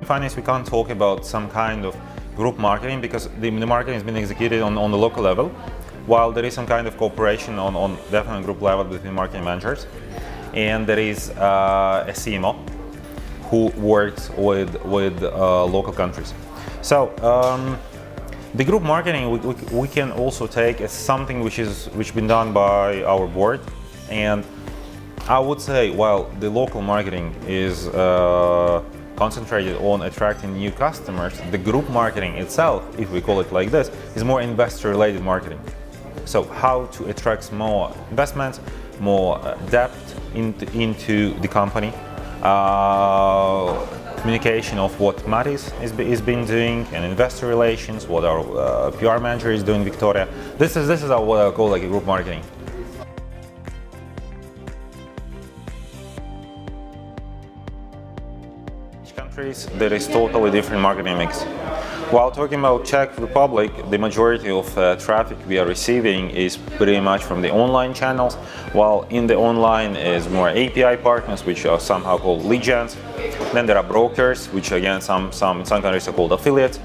Creamfinance, we can't talk about some kind of group marketing because the marketing has been executed on the local level, while there is some kind of cooperation on definitely group level between marketing managers. And there is a CMO who works with local countries. So the group marketing we can also take as something which been done by our board, and I would say while the local marketing is concentrated on attracting new customers, the group marketing itself, if we call it like this, is more investor-related marketing. So how to attract more investments, more depth into the company, communication of what Matis is been doing, and investor relations, what our PR manager is doing, Victoria. This is what I call like a group marketing. Each countries there is totally different marketing mix. While talking about Czech Republic, the majority of traffic we are receiving is pretty much from the online channels, while in the online is more API partners, which are somehow called lead gens. Then there are brokers, which again in some countries are called affiliates.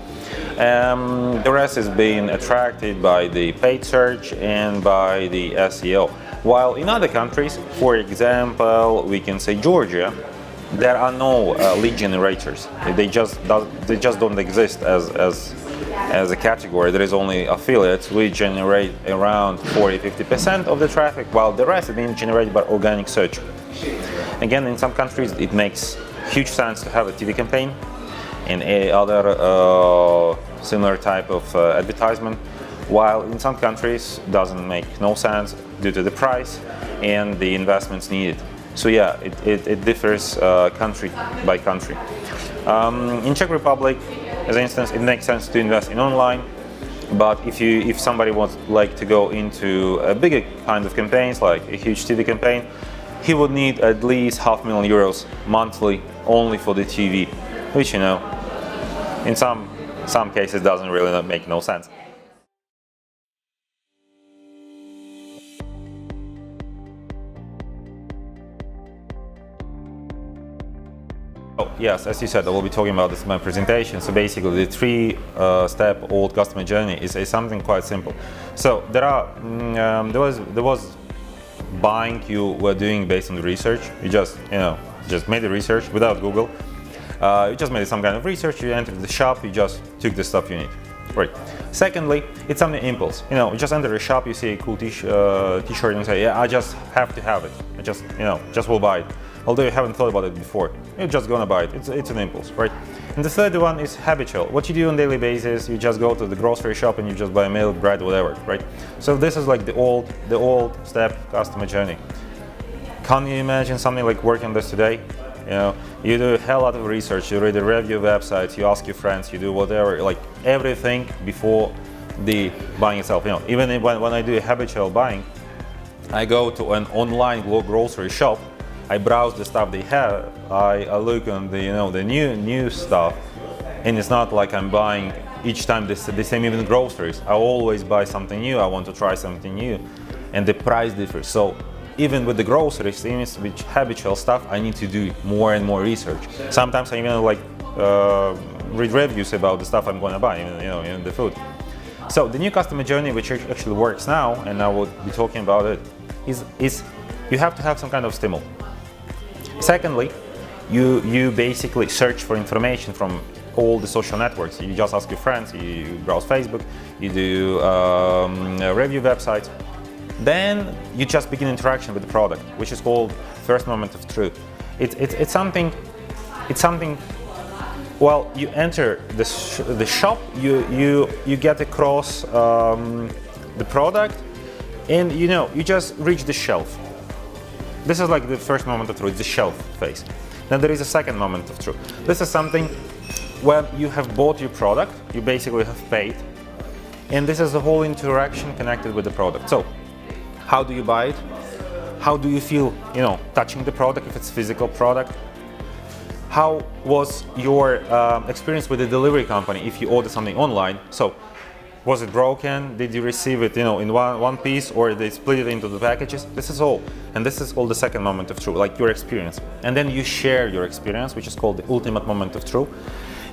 The rest is being attracted by the paid search and by the SEO. While in other countries, for example, we can say Georgia, there are no lead generators. They just don't exist as a category. There is only affiliates. We generate around 40-50% of the traffic, while the rest is being generated by organic search. Again, in some countries, it makes huge sense to have a TV campaign and other similar type of advertisement, while in some countries doesn't make no sense due to the price and the investments needed. So yeah, it differs country by country. In Czech Republic, as an instance, it makes sense to invest in online. But if somebody wants like to go into a bigger kind of campaigns, like a huge TV campaign, he would need at least €500,000 monthly only for the TV, which in some cases doesn't really make no sense. Oh, yes, as you said, I will be talking about this in my presentation. So basically, the three-step old customer journey is something quite simple. So there was buying you were doing based on the research. You just made the research without Google. You just made some kind of research. You entered the shop. You just took the stuff you need. Right. Secondly, it's something impulse. You just enter a shop. You see a cool t-shirt, and you say, "Yeah, I just have to have it. I just will buy it." Although you haven't thought about it before, you're just gonna buy it. It's an impulse, right? And the third one is habitual. What you do on a daily basis, you just go to the grocery shop and you just buy milk, bread, whatever, right? So this is like the old step customer journey. Can you imagine something like working on this today? You do a hell lot of research, you read the review websites, you ask your friends, you do whatever, like everything before the buying itself. Even when I do a habitual buying, I go to an online grocery shop. I browse the stuff they have. I look on the new stuff, and it's not like I'm buying each time the same. Even groceries, I always buy something new. I want to try something new, and the price differs. So even with the groceries, with habitual stuff, I need to do more and more research. Sometimes I even read reviews about the stuff I'm going to buy, even the food. So the new customer journey, which actually works now, and I will be talking about it, is you have to have some kind of stimul. Secondly, you basically search for information from all the social networks. You just ask your friends, you browse Facebook, you do review websites. Then you just begin interaction with the product, which is called first moment of truth. It's something. Well, you enter the shop, you get across the product, and you just reach the shelf. This is like the first moment of truth, the shelf phase. Then there is a second moment of truth. This is something when you have bought your product, you basically have paid, and this is the whole interaction connected with the product. So, how do you buy it? How do you feel, touching the product if it's a physical product? How was your experience with the delivery company if you order something online? So, was it broken? Did you receive it, in one piece, or they split it into the packages? This is all, and this is called the second moment of truth, like your experience. And then you share your experience, which is called the ultimate moment of truth.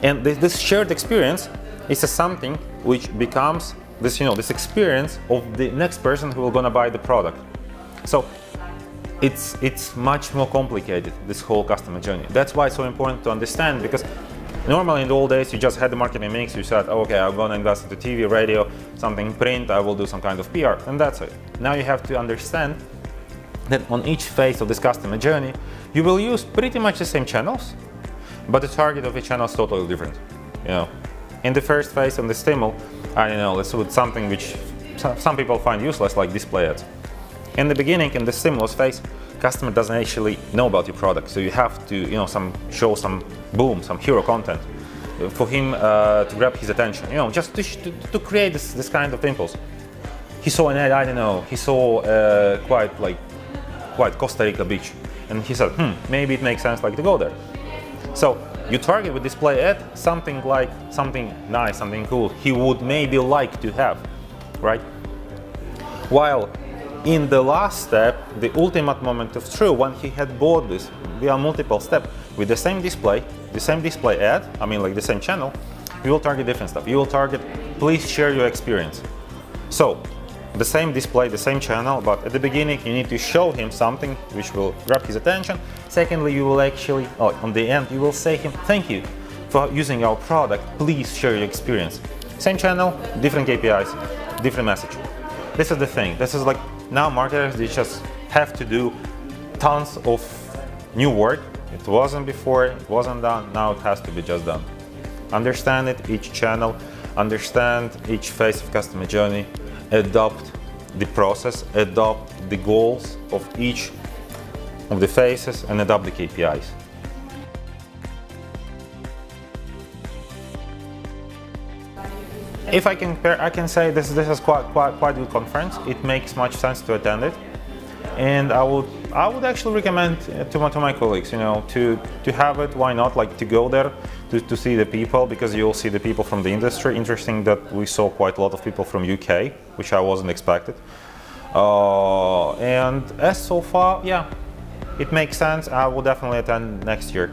And this shared experience is something which becomes this experience of the next person who will gonna buy the product. So it's much more complicated, this whole customer journey. That's why it's so important to understand, because normally in the old days you just had the marketing mix, you said, okay, I'm gonna invest into TV, radio, something print, I will do some kind of PR, and that's it. Now you have to understand that on each phase of this customer journey, you will use pretty much the same channels, but the target of each channel is totally different. In the first phase on the stimul, let's do something which some people find useless, like display ads. In the beginning, in the stimulus phase, customer doesn't actually know about your product, so you have to show some hero content for him to grab his attention. Just to create this kind of impulse. He saw an ad, he saw quite Costa Rica beach, and he said, maybe it makes sense to go there. So you target with display ad something nice, something cool he would maybe like to have, right? While in the last step, the ultimate moment of truth, when he had bought this via multiple steps with the same display ad, the same channel, you will target different stuff. You will target, please share your experience. So the same display, the same channel, but at the beginning you need to show him something which will grab his attention. Secondly, you will actually, on the end, you will say him, thank you for using our product, please share your experience. Same channel, different KPIs, different message. This is the thing. This is now marketers, they just have to do tons of new work. It wasn't before, it wasn't done, now it has to be just done. Understand it, each channel, understand each phase of customer journey, adopt the process, adopt the goals of each of the phases, and adopt the KPIs. If I can compare, I can say this is quite good conference. It makes much sense to attend it, and I would actually recommend to my colleagues, to have it. Why not? To go there to see the people, because you'll see the people from the industry. Interesting that we saw quite a lot of people from UK, which I wasn't expected. And as so far, yeah, it makes sense. I will definitely attend next year.